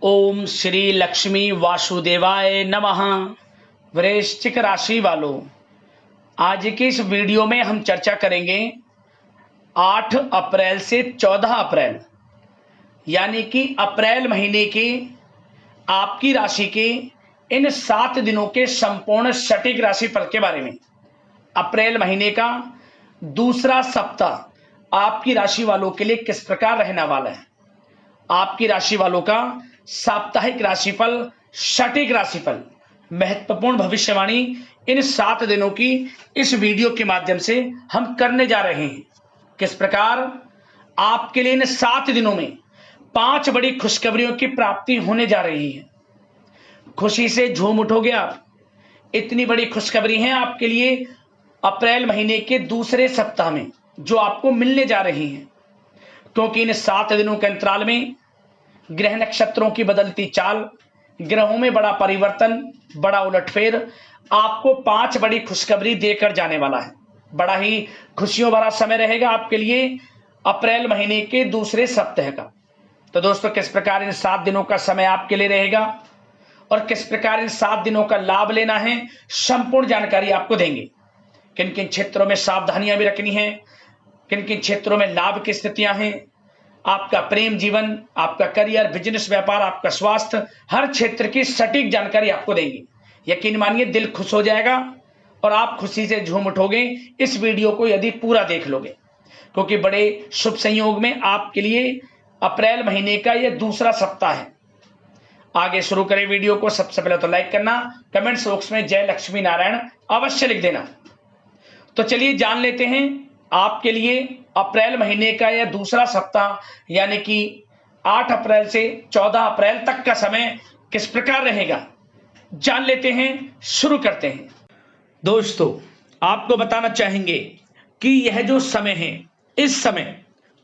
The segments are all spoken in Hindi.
ओम श्री लक्ष्मी वासुदेवाय नमः। वृश्चिक राशि वालों, आज के इस वीडियो में हम चर्चा करेंगे 8 अप्रैल से 14 अप्रैल यानी कि अप्रैल महीने के आपकी राशि के इन 7 दिनों के संपूर्ण सटीक राशिफल के बारे में। अप्रैल महीने का दूसरा सप्ताह आपकी राशि वालों के लिए किस प्रकार रहने वाला है, आपकी राशि वालों का साप्ताहिक राशिफल, सटीक राशिफल, महत्वपूर्ण भविष्यवाणी इन 7 दिनों की इस वीडियो के माध्यम से हम करने जा रहे हैं। किस प्रकार आपके लिए इन 7 दिनों में 5 बड़ी खुशखबरियों की प्राप्ति होने जा रही है। खुशी से झूम उठोगे आप। इतनी बड़ी खुशखबरी है आपके लिए अप्रैल महीने के दूसरे सप्ताह में जो आपको मिलने जा रही है, क्योंकि इन 7 दिनों के अंतराल में ग्रह नक्षत्रों की बदलती चाल, ग्रहों में बड़ा परिवर्तन, बड़ा उलटफेर आपको 5 बड़ी खुशखबरी देकर जाने वाला है। बड़ा ही खुशियों भरा समय रहेगा आपके लिए अप्रैल महीने के दूसरे सप्ताह का। तो दोस्तों, किस प्रकार इन 7 दिनों का समय आपके लिए रहेगा और किस प्रकार इन 7 दिनों का लाभ लेना है, संपूर्ण जानकारी आपको देंगे। किन किन क्षेत्रों में सावधानियां भी रखनी है, किन किन क्षेत्रों में लाभ की स्थितियां हैं, आपका प्रेम जीवन, आपका करियर, बिजनेस, व्यापार, आपका स्वास्थ्य, हर क्षेत्र की सटीक जानकारी आपको देंगे। यकीन मानिए दिल खुश हो जाएगा और आप खुशी से झूम उठोगे इस वीडियो को यदि पूरा देख लोगे, क्योंकि बड़े शुभ संयोग में आपके लिए अप्रैल महीने का यह दूसरा सप्ताह है। आगे शुरू करें वीडियो को। सबसे पहले तो लाइक करना, कमेंट बॉक्स में जय लक्ष्मी नारायण अवश्य लिख देना। तो चलिए जान लेते हैं आपके लिए अप्रैल महीने का यह दूसरा सप्ताह यानी कि 8 अप्रैल से 14 अप्रैल तक का समय किस प्रकार रहेगा। जान लेते हैं, शुरू करते हैं। दोस्तों, आपको बताना चाहेंगे कि यह जो समय है, इस समय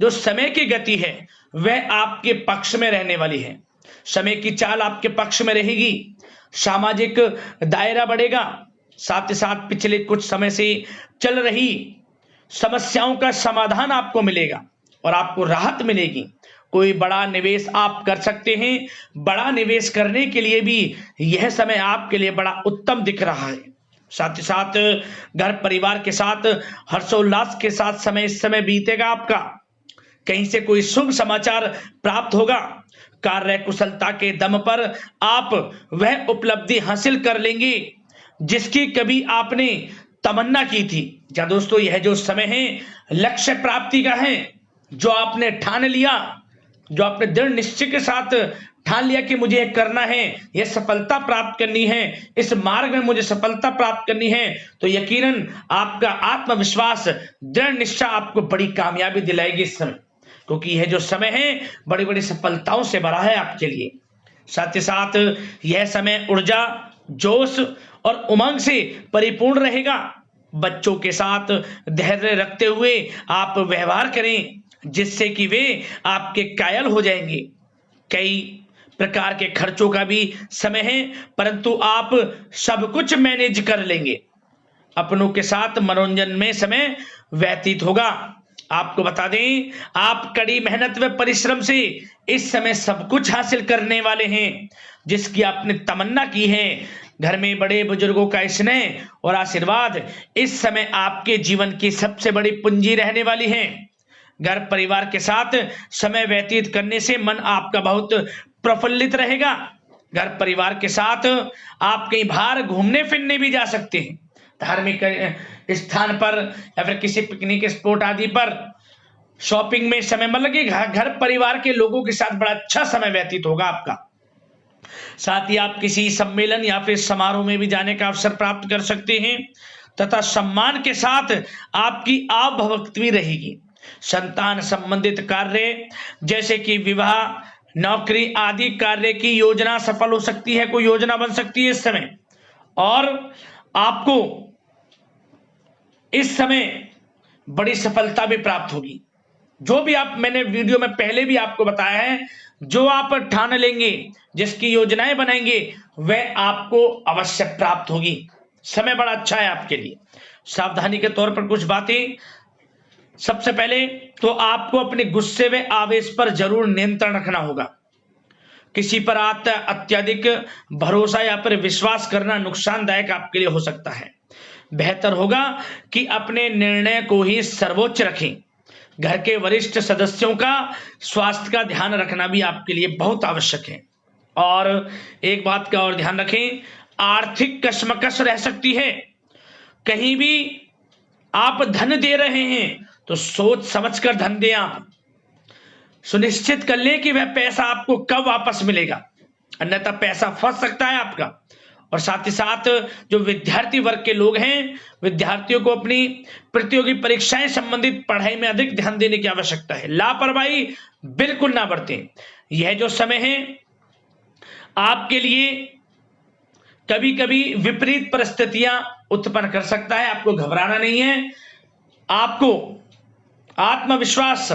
जो समय की गति है वह आपके पक्ष में रहने वाली है। समय की चाल आपके पक्ष में रहेगी, सामाजिक दायरा बढ़ेगा, साथ ही साथ पिछले कुछ समय से चल रही समस्याओं का समाधान आपको मिलेगा और आपको राहत मिलेगी। कोई बड़ा निवेश आप कर सकते हैं। बड़ा निवेश करने के लिए भी यह समय आपके लिए बड़ा उत्तम दिख रहा है। साथ ही साथ घर परिवार के साथ हर्षोल्लास के साथ समय इस समय बीतेगा आपका। कहीं से कोई शुभ समाचार प्राप्त होगा। कार्य कुशलता के दम पर आप वह उपलब्धि हासिल कर लेंगे जिसकी कभी आपने तमन्ना की थी। क्या दोस्तों, यह जो समय है लक्ष्य प्राप्ति का है। जो आपने ठान लिया, जो आपने दृढ़ निश्चय के साथ ठान लिया कि मुझे यह करना है, यह सफलता प्राप्त करनी है, इस मार्ग में मुझे सफलता प्राप्त करनी है, तो यकीनन आपका आत्मविश्वास, दृढ़ निश्चय आपको बड़ी कामयाबी दिलाएगी इस समय, क्योंकि यह जो समय है बड़ी बड़ी सफलताओं से भरा है आपके लिए। साथ ही साथ यह समय ऊर्जा, जोश और उमंग से परिपूर्ण रहेगा। बच्चों के साथ धैर्य रखते हुए आप व्यवहार करें जिससे कि वे आपके कायल हो जाएंगे। कई प्रकार के खर्चों का भी समय है, परंतु आप सब कुछ मैनेज कर लेंगे। अपनों के साथ मनोरंजन में समय व्यतीत होगा। आपको बता दें, आप कड़ी मेहनत व परिश्रम से इस समय सब कुछ हासिल करने वाले हैं जिसकी आपने तमन्ना की है। घर में बड़े बुजुर्गों का स्नेह और आशीर्वाद इस समय आपके जीवन की सबसे बड़ी पूंजी रहने वाली है। घर परिवार के साथ समय व्यतीत करने से मन आपका बहुत प्रफुल्लित रहेगा। घर परिवार के साथ आप कहीं बाहर घूमने फिरने भी जा सकते हैं, धार्मिक स्थान पर या फिर किसी पिकनिक स्पॉट आदि पर, शॉपिंग में समय मन लगेगा। घर परिवार के लोगों के साथ बड़ा अच्छा समय व्यतीत होगा आपका। साथ ही आप किसी सम्मेलन या फिर समारोह में भी जाने का अवसर प्राप्त कर सकते हैं तथा सम्मान के साथ आपकी आवभगत भी रहेगी। संतान संबंधित कार्य जैसे कि विवाह, नौकरी आदि कार्य की योजना सफल हो सकती है, कोई योजना बन सकती है इस समय, और आपको इस समय बड़ी सफलता भी प्राप्त होगी। जो भी आप, मैंने वीडियो में पहले भी आपको बताया है, जो आप ठान लेंगे, जिसकी योजनाएं बनाएंगे, वह आपको अवश्य प्राप्त होगी। समय बड़ा अच्छा है आपके लिए। सावधानी के तौर पर कुछ बातें। सबसे पहले तो आपको अपने गुस्से व आवेश पर जरूर नियंत्रण रखना होगा। किसी पर अत्यधिक भरोसा या फिर विश्वास करना नुकसानदायक आपके लिए हो सकता है। बेहतर होगा कि अपने निर्णय को ही सर्वोच्च रखें। घर के वरिष्ठ सदस्यों का स्वास्थ्य का ध्यान रखना भी आपके लिए बहुत आवश्यक है। और एक बात का और ध्यान रखें, आर्थिक कशमकश रह सकती है। कहीं भी आप धन दे रहे हैं तो सोच समझकर धन दें। आप सुनिश्चित कर लें कि वह पैसा आपको कब वापस मिलेगा, अन्यथा पैसा फंस सकता है आपका। और साथ ही साथ जो विद्यार्थी वर्ग के लोग हैं, विद्यार्थियों को अपनी प्रतियोगी परीक्षाएं संबंधित पढ़ाई में अधिक ध्यान देने की आवश्यकता है। लापरवाही बिल्कुल ना बरतें। यह जो समय है आपके लिए कभी कभी विपरीत परिस्थितियां उत्पन्न कर सकता है। आपको घबराना नहीं है, आपको आत्मविश्वास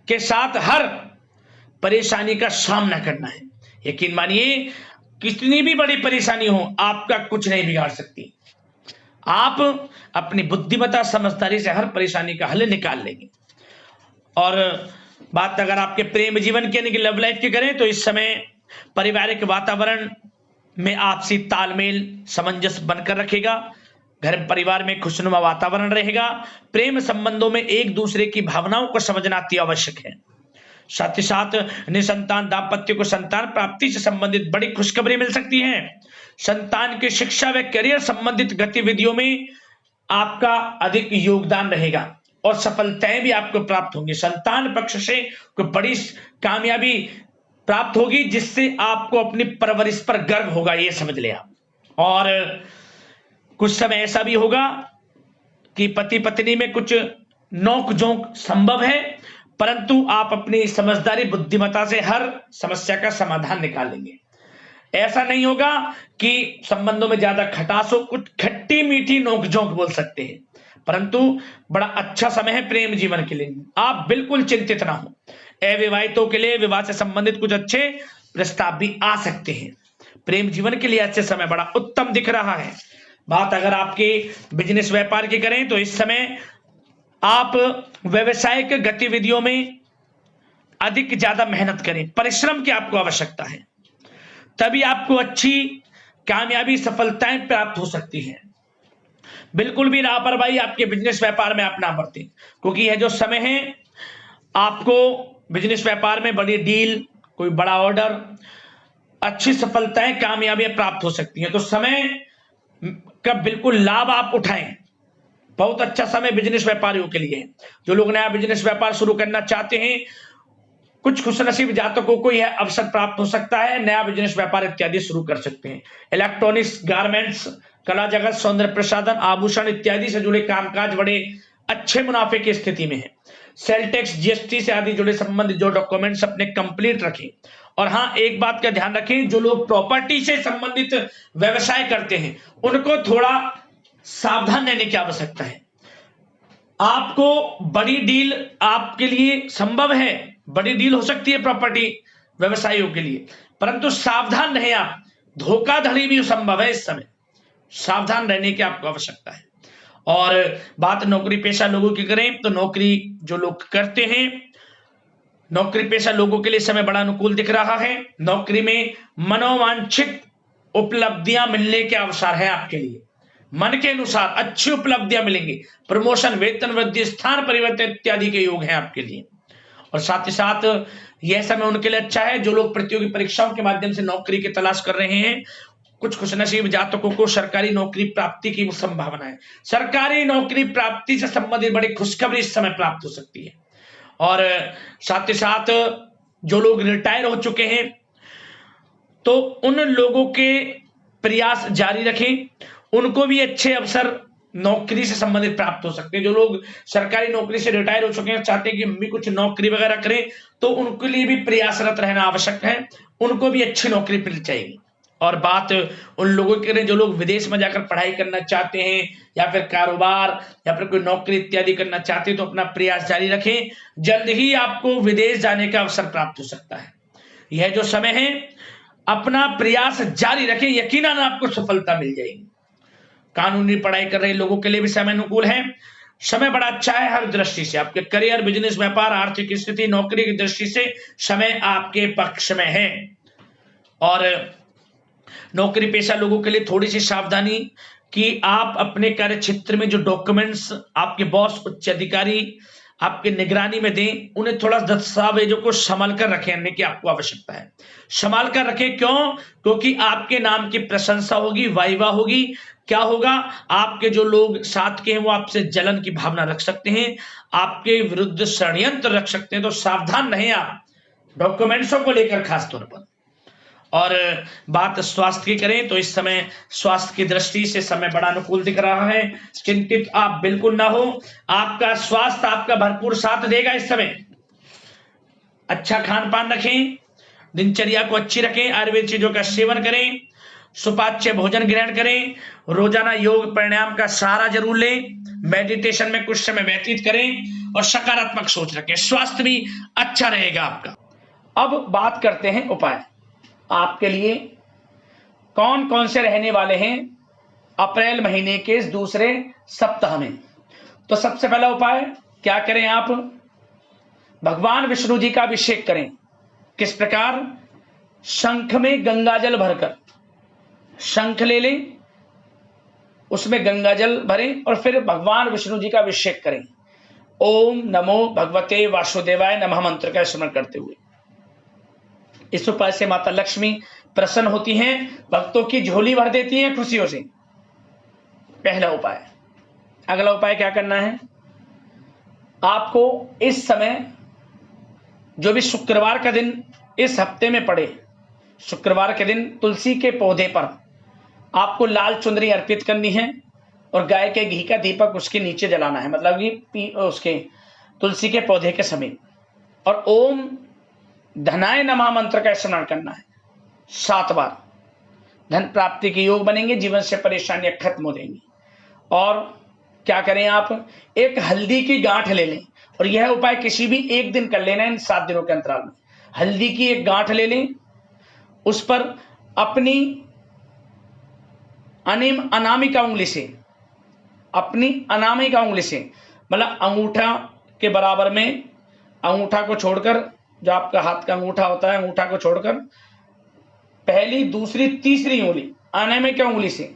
के साथ हर परेशानी का सामना करना है। यकीन मानिए, कितनी भी बड़ी परेशानी हो आपका कुछ नहीं बिगाड़ सकती। आप अपनी बुद्धिमत्ता समझदारी से हर परेशानी का हल निकाल लेंगे। और बात अगर आपके प्रेम जीवन की यानी कि लव लाइफ की करें तो इस समय पारिवारिक वातावरण में आपसी तालमेल सामंजस्य बनकर रखेगा। घर परिवार में खुशनुमा वातावरण रहेगा। प्रेम संबंधों में एक दूसरे की भावनाओं को समझना अति आवश्यक है। साथ ही साथ निसंतान दाम्पत्य को संतान प्राप्ति से संबंधित बड़ी खुशखबरी मिल सकती है। संतान की शिक्षा व करियर संबंधित गतिविधियों में आपका अधिक योगदान रहेगा और सफलताएं भी आपको प्राप्त होंगी। संतान पक्ष से कोई बड़ी कामयाबी प्राप्त होगी जिससे आपको अपनी परवरिश पर गर्व होगा, ये समझ ले आप। और कुछ समय ऐसा भी होगा कि पति पत्नी में कुछ नोक झोंक संभव है, परंतु आप अपनी समझदारी बुद्धिमत्ता से हर समस्या का समाधान निकालेंगे। ऐसा नहीं होगा कि संबंधों में ज्यादा खटास हो, कुछ खट्टी मीठी नोकझोंक बोल सकते हैं, परंतु बड़ा अच्छा समय है प्रेम जीवन के लिए। आप बिल्कुल चिंतित ना हो। अविवाहितों के लिए विवाह से संबंधित कुछ अच्छे प्रस्ताव भी आ सकते हैं। प्रेम जीवन के लिए अच्छे समय बड़ा उत्तम दिख रहा है। बात अगर आपके बिजनेस व्यापार की करें तो इस समय आप व्यवसायिक गतिविधियों में अधिक ज्यादा मेहनत करें, परिश्रम की आपको आवश्यकता है, तभी आपको अच्छी कामयाबी सफलताएं प्राप्त हो सकती हैं। बिल्कुल भी लापरवाही आपके बिजनेस व्यापार में आप ना बरतें, क्योंकि यह जो समय है आपको बिजनेस व्यापार में बड़ी डील, कोई बड़ा ऑर्डर, अच्छी सफलताएं कामयाबियां प्राप्त हो सकती हैं। तो समय का बिल्कुल लाभ आप उठाएं। बहुत अच्छा समय बिजनेस व्यापारियों के लिए है। जो लोग नया बिजनेस व्यापार शुरू करना चाहते हैं, कुछ खुशनसीब जातकों को यह अवसर प्राप्त हो सकता है, नया बिजनेस व्यापार इत्यादि शुरू कर सकते हैं। इलेक्ट्रॉनिक्स, गारमेंट्स, कला जगत, सौंदर्य प्रसाधन, आभूषण इत्यादि से जुड़े कामकाज बड़े अच्छे मुनाफे की स्थिति में है। सेल टैक्स, जीएसटी से आदि जुड़े संबंधित जो डॉक्यूमेंट्स अपने कंप्लीट रखें। और हाँ, एक बात का ध्यान रखें, जो लोग प्रॉपर्टी से संबंधित व्यवसाय करते हैं उनको थोड़ा सावधान रहने की आवश्यकता है। आपको बड़ी डील आपके लिए संभव है, बड़ी डील हो सकती है प्रॉपर्टी व्यवसायियों के लिए, परंतु सावधान रहें आप। धोखाधड़ी भी संभव है इस समय, सावधान रहने की आपको आवश्यकता है। और बात नौकरी पेशा लोगों की करें तो नौकरी जो लोग करते हैं, नौकरी पेशा लोगों के लिए समय बड़ा अनुकूल दिख रहा है। नौकरी में मनोवांछित उपलब्धियां मिलने के अवसर है आपके लिए। मन के अनुसार अच्छी उपलब्धियां मिलेंगी। प्रमोशन, वेतन वृद्धि, स्थान परिवर्तन इत्यादि के योग हैं आपके लिए। और साथ ही साथ यह समय उनके लिए अच्छा है जो लोग प्रतियोगी परीक्षाओं के माध्यम से नौकरी की तलाश कर रहे हैं। कुछ खुशनसीब जातकों को सरकारी नौकरी प्राप्ति की संभावना है। सरकारी नौकरी प्राप्ति से संबंधित बड़ी खुशखबरी इस समय प्राप्त हो सकती है। और साथ ही साथ जो लोग रिटायर हो चुके हैं तो उन लोगों के प्रयास जारी रखें, उनको भी अच्छे अवसर नौकरी से संबंधित प्राप्त हो सकते हैं। जो लोग सरकारी नौकरी से रिटायर हो चुके हैं, चाहते हैं कि हम भी कुछ नौकरी वगैरह करें, तो उनके लिए भी प्रयासरत रहना आवश्यक है, उनको भी अच्छी नौकरी मिल जाएगी। और बात उन लोगों की करें जो लोग विदेश में जाकर पढ़ाई करना चाहते हैं या फिर कारोबार या फिर कोई नौकरी इत्यादि करना चाहते हैं, तो अपना प्रयास जारी रखें। जल्द ही आपको विदेश जाने का अवसर प्राप्त हो सकता है। यह जो समय है अपना प्रयास जारी रखें, यकीनन आपको सफलता मिल जाएगी। कानूनी पढ़ाई कर रहे लोगों के लिए भी समय अनुकूल है। समय बड़ा अच्छा है हर दृष्टि से। आपके करियर, बिजनेस, व्यापार, आर्थिक स्थिति, नौकरी की दृष्टि से समय आपके पक्ष में है। और नौकरी पेशा लोगों के लिए थोड़ी सी सावधानी कि आप अपने कार्य क्षेत्र में जो डॉक्यूमेंट्स आपके बॉस, उच्च अधिकारी आपके निगरानी में दें, उन्हें थोड़ा दस्तावेजों को संभाल कर रखने की आपको आवश्यकता है। संभाल कर रखें, क्यों? क्योंकि आपके नाम की प्रशंसा होगी, वाइवा होगी। क्या होगा? आपके जो लोग साथ के हैं वो आपसे जलन की भावना रख सकते हैं, आपके विरुद्ध षड्यंत्र रख सकते हैं। तो सावधान रहें आप डॉक्यूमेंट्सों को लेकर खासतौर पर। और बात स्वास्थ्य की करें तो इस समय स्वास्थ्य की दृष्टि से समय बड़ा अनुकूल दिख रहा है। चिंतित आप बिल्कुल ना हो, आपका स्वास्थ्य आपका भरपूर साथ देगा। इस समय अच्छा खान पान रखें, दिनचर्या को अच्छी रखें, आयुर्वेद चीजों का सेवन करें, सुपाच्य भोजन ग्रहण करें, रोजाना योग प्राणायाम का सहारा जरूर लें, मेडिटेशन में कुछ समय व्यतीत करें और सकारात्मक सोच रखें। स्वास्थ्य भी अच्छा रहेगा आपका। अब बात करते हैं उपाय आपके लिए कौन कौन से रहने वाले हैं अप्रैल महीने के इस दूसरे सप्ताह में। तो सबसे पहला उपाय क्या करें? आप भगवान विष्णु जी का अभिषेक करें। किस प्रकार? शंख में गंगा जल भरकर, शंख ले लें, उसमें गंगा जल भरें और फिर भगवान विष्णु जी का अभिषेक करें। ओम नमो भगवते वासुदेवाय नमः मंत्र का स्मरण करते हुए। इस उपाय से माता लक्ष्मी प्रसन्न होती हैं, भक्तों की झोली भर देती हैं खुशियों से। पहला उपाय। अगला उपाय क्या करना है? आपको इस समय जो भी शुक्रवार का दिन इस हफ्ते में पड़े, शुक्रवार के दिन तुलसी के पौधे पर आपको लाल चुनरी अर्पित करनी है और गाय के घी का दीपक उसके नीचे जलाना है, मतलब कि उसके तुलसी के पौधे के समीप। और ओम धनाय नमः मंत्र का स्मरण करना है 7 बार। धन प्राप्ति के योग बनेंगे, जीवन से परेशानियां खत्म हो जाएंगी। और क्या करें? आप एक हल्दी की गांठ ले लें और यह उपाय किसी भी एक दिन कर लेना है इन 7 दिनों के अंतराल में। हल्दी की एक गांठ ले लें, उस पर अपनी अनामिका उंगली से, अपनी अनामिका उंगली से, मतलब अंगूठा के बराबर में, अंगूठा को छोड़कर, जो आपका हाथ का अंगूठा होता है, अंगूठा को छोड़कर पहली, दूसरी, तीसरी उंगली अनामिका उंगली से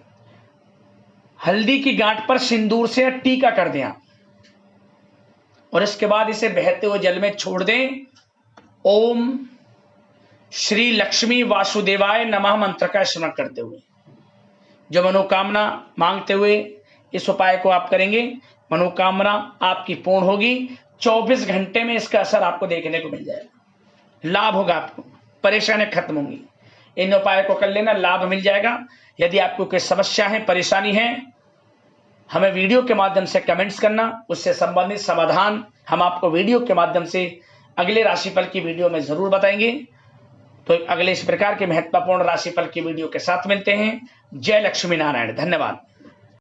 हल्दी की गांठ पर सिंदूर से टीका कर दें आप। और इसके बाद इसे बहते हुए जल में छोड़ दें। ओम श्री लक्ष्मी वासुदेवाय नमः मंत्र का स्मरण करते हुए। जो मनोकामना मांगते हुए इस उपाय को आप करेंगे, मनोकामना आपकी पूर्ण होगी। 24 घंटे में इसका असर आपको देखने को मिल जाएगा, लाभ होगा, आपको परेशानियां खत्म होंगी। इन उपाय को कर लेना, लाभ मिल जाएगा। यदि आपको कोई समस्या है, परेशानी है, हमें वीडियो के माध्यम से कमेंट्स करना, उससे संबंधित समाधान हम आपको वीडियो के माध्यम से अगले राशिफल की वीडियो में जरूर बताएंगे। तो अगले इस प्रकार के महत्वपूर्ण राशिफल की वीडियो के साथ मिलते हैं। जय लक्ष्मी नारायण। धन्यवाद।